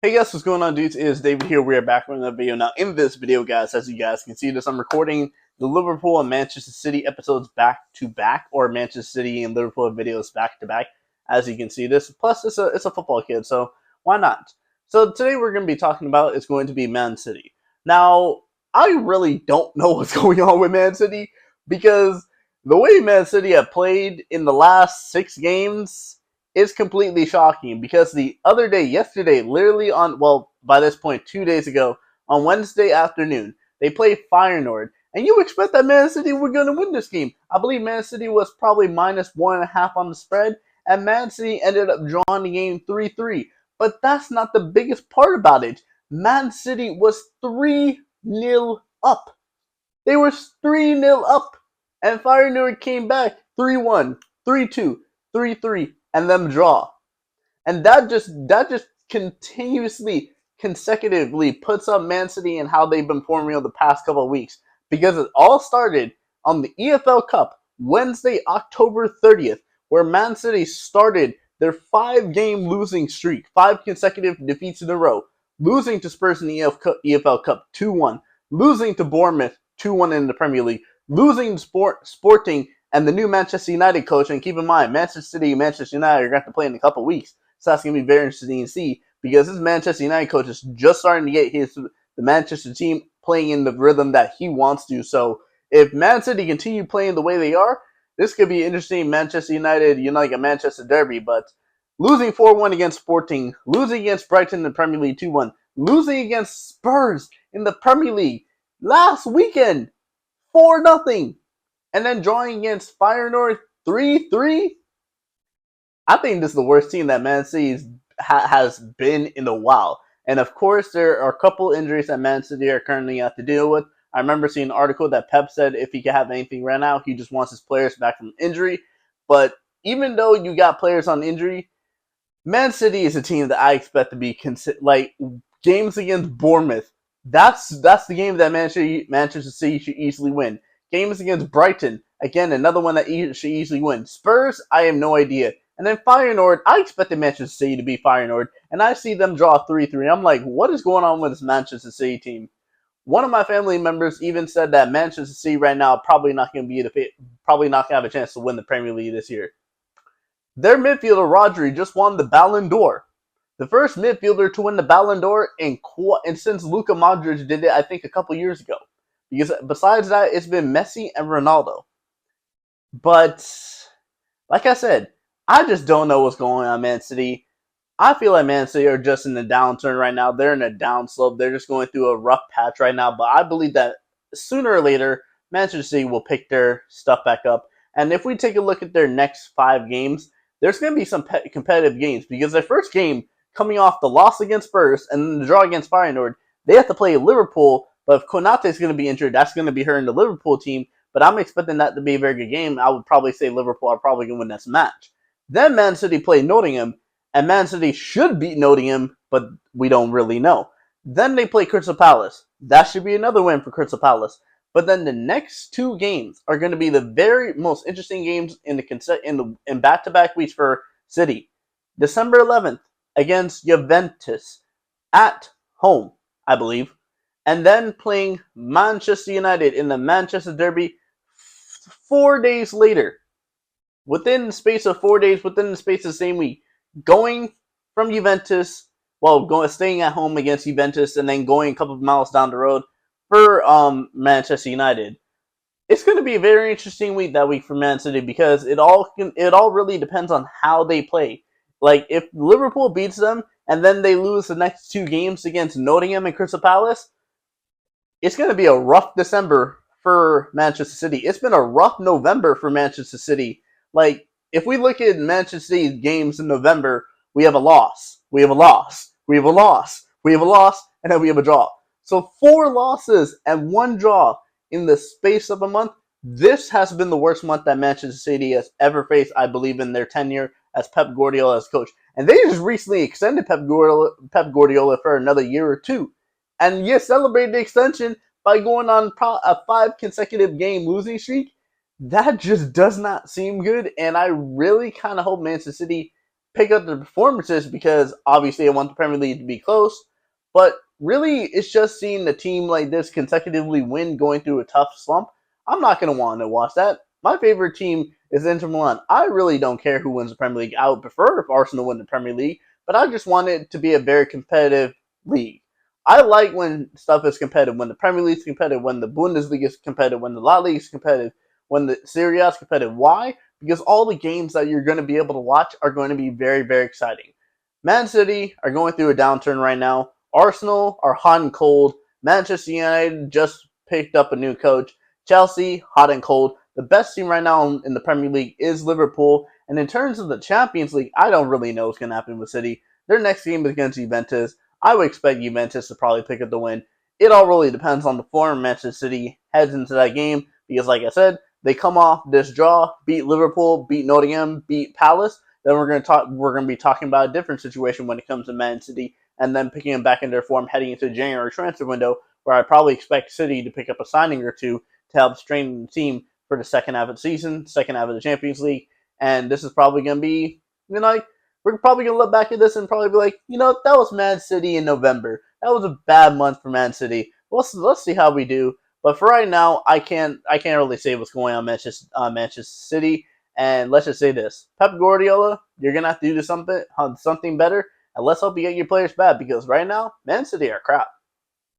Hey guys, what's going on, dudes? It is David here. We are back with another video. Now, in this video, guys, as you guys can see this, I'm recording the Liverpool and Manchester City episodes back to back, or Manchester City and Liverpool videos back to back. As you can see this, plus it's a football kid, so why not? So today we're going to be talking about is going to be Man City. Now, I really don't know what's going on with Man City because the way Man City have played in the last 6 games is completely shocking because the other day, yesterday, literally by this point, 2 days ago, on Wednesday afternoon, they played Feyenoord. And you expect that Man City were going to win this game. I believe Man City was probably minus 1.5 on the spread, and Man City ended up drawing the game 3-3. But that's not the biggest part about it. Man City was 3-0 up. They were 3-0 up. And Feyenoord came back 3-1, 3-2, 3-3, and them draw. And that just continuously, consecutively puts up Man City and how they've been performing over the past couple of weeks. Because it all started on the EFL Cup, Wednesday, October 30th, where Man City started their 5-game losing streak, 5 consecutive defeats in a row, losing to Spurs in the EFL Cup 2-1, losing to Bournemouth 2-1 in the Premier League, losing to Sporting and the new Manchester United coach. And keep in mind, Manchester City and Manchester United are going to have to play in a couple of weeks. So that's going to be very interesting to see because this Manchester United coach is just starting to get the Manchester team playing in the rhythm that he wants to. So if Man City continue playing the way they are, this could be interesting. Manchester United, like a Manchester derby, but losing 4-1 against Sporting, losing against Brighton in the Premier League 2-1, losing against Spurs in the Premier League last weekend 4-0, and then drawing against Feyenoord 3-3. I think this is the worst team that Man City has been in a while. And of course, there are a couple injuries that Man City are currently have to deal with. I remember seeing an article that Pep said if he could have anything right now, he just wants his players back from injury. But even though you got players on injury, Man City is a team that I expect to be like games against Bournemouth. That's the game that Manchester City should easily win. Games against Brighton, again, another one that should easily win. Spurs, I have no idea. And then Feyenoord, I expected Manchester City to be Feyenoord, and I see them draw 3-3. I'm like, what is going on with this Manchester City team? One of my family members even said that Manchester City right now probably not going to have a chance to win the Premier League this year. Their midfielder Rodri just won the Ballon d'Or. The first midfielder to win the Ballon d'Or and since Luka Modric did it, I think, a couple years ago. Because besides that, it's been Messi and Ronaldo. But like I said, I just don't know what's going on, Man City. I feel like Man City are just in a downturn right now. They're in a downslope. They're just going through a rough patch right now. But I believe that sooner or later, Manchester City will pick their stuff back up. And if we take a look at their next 5 games, there's going to be some competitive games because their first game, coming off the loss against Spurs and the draw against Feyenoord, they have to play Liverpool. But if Konate is going to be injured, that's going to be hurting the Liverpool team. But I'm expecting that to be a very good game. I would probably say Liverpool are probably going to win this match. Then Man City play Nottingham, and Man City should beat Nottingham, but we don't really know. Then they play Crystal Palace. That should be another win for Crystal Palace. But then the next 2 games are going to be the very most interesting games in back-to-back weeks for City. December 11th against Juventus at home, I believe, and then playing Manchester United in the Manchester Derby 4 days later. Within the space of 4 days, within the space of the same week, going from Juventus, staying at home against Juventus, and then going a couple of miles down the road for Manchester United. It's going to be a very interesting week that week for Man City because it all really depends on how they play. Like if Liverpool beats them and then they lose the next 2 games against Nottingham and Crystal Palace, it's going to be a rough December for Manchester City. It's been a rough November for Manchester City. Like if we look at Manchester City's games in November, we have a loss, we have a loss, we have a loss, we have a loss, and then we have a draw. So 4 losses and 1 draw in the space of a month. This has been the worst month that Manchester City has ever faced, I believe, in their tenure as Pep Guardiola as coach. And they just recently extended Pep Guardiola for another year or 2. And you celebrate the extension by going on a 5 consecutive game losing streak. That just does not seem good. And I really kind of hope Manchester City pick up the performances because obviously I want the Premier League to be close. But really, it's just seeing a team like this consecutively win going through a tough slump. I'm not going to want to watch that. My favorite team is Inter Milan. I really don't care who wins the Premier League. I would prefer if Arsenal win the Premier League, but I just want it to be a very competitive league. I like when stuff is competitive, when the Premier League is competitive, when the Bundesliga is competitive, when the La Liga is competitive, when the Serie A is competitive. Why? Because all the games that you're going to be able to watch are going to be very, very exciting. Man City are going through a downturn right now. Arsenal are hot and cold. Manchester United just picked up a new coach. Chelsea, hot and cold. The best team right now in the Premier League is Liverpool. And in terms of the Champions League, I don't really know what's going to happen with City. Their next game is against Juventus. I would expect Juventus to probably pick up the win. It all really depends on the form Manchester City heads into that game because, like I said, they come off this draw, beat Liverpool, beat Nottingham, beat Palace. Then we're going to talk. We're going to be talking about a different situation when it comes to Man City, and then picking them back in their form heading into the January transfer window, where I probably expect City to pick up a signing or two to help strengthen the team for the second half of the season, second half of the Champions League. And this is probably going to be, like, we're probably going to look back at this and probably be like, that was Man City in November. That was a bad month for Man City. Let's see how we do. But for right now, I can't really say what's going on Manchester City. And let's just say this: Pep Guardiola, you're gonna have to do something better. And let's hope you get your players back because right now, Man City are crap.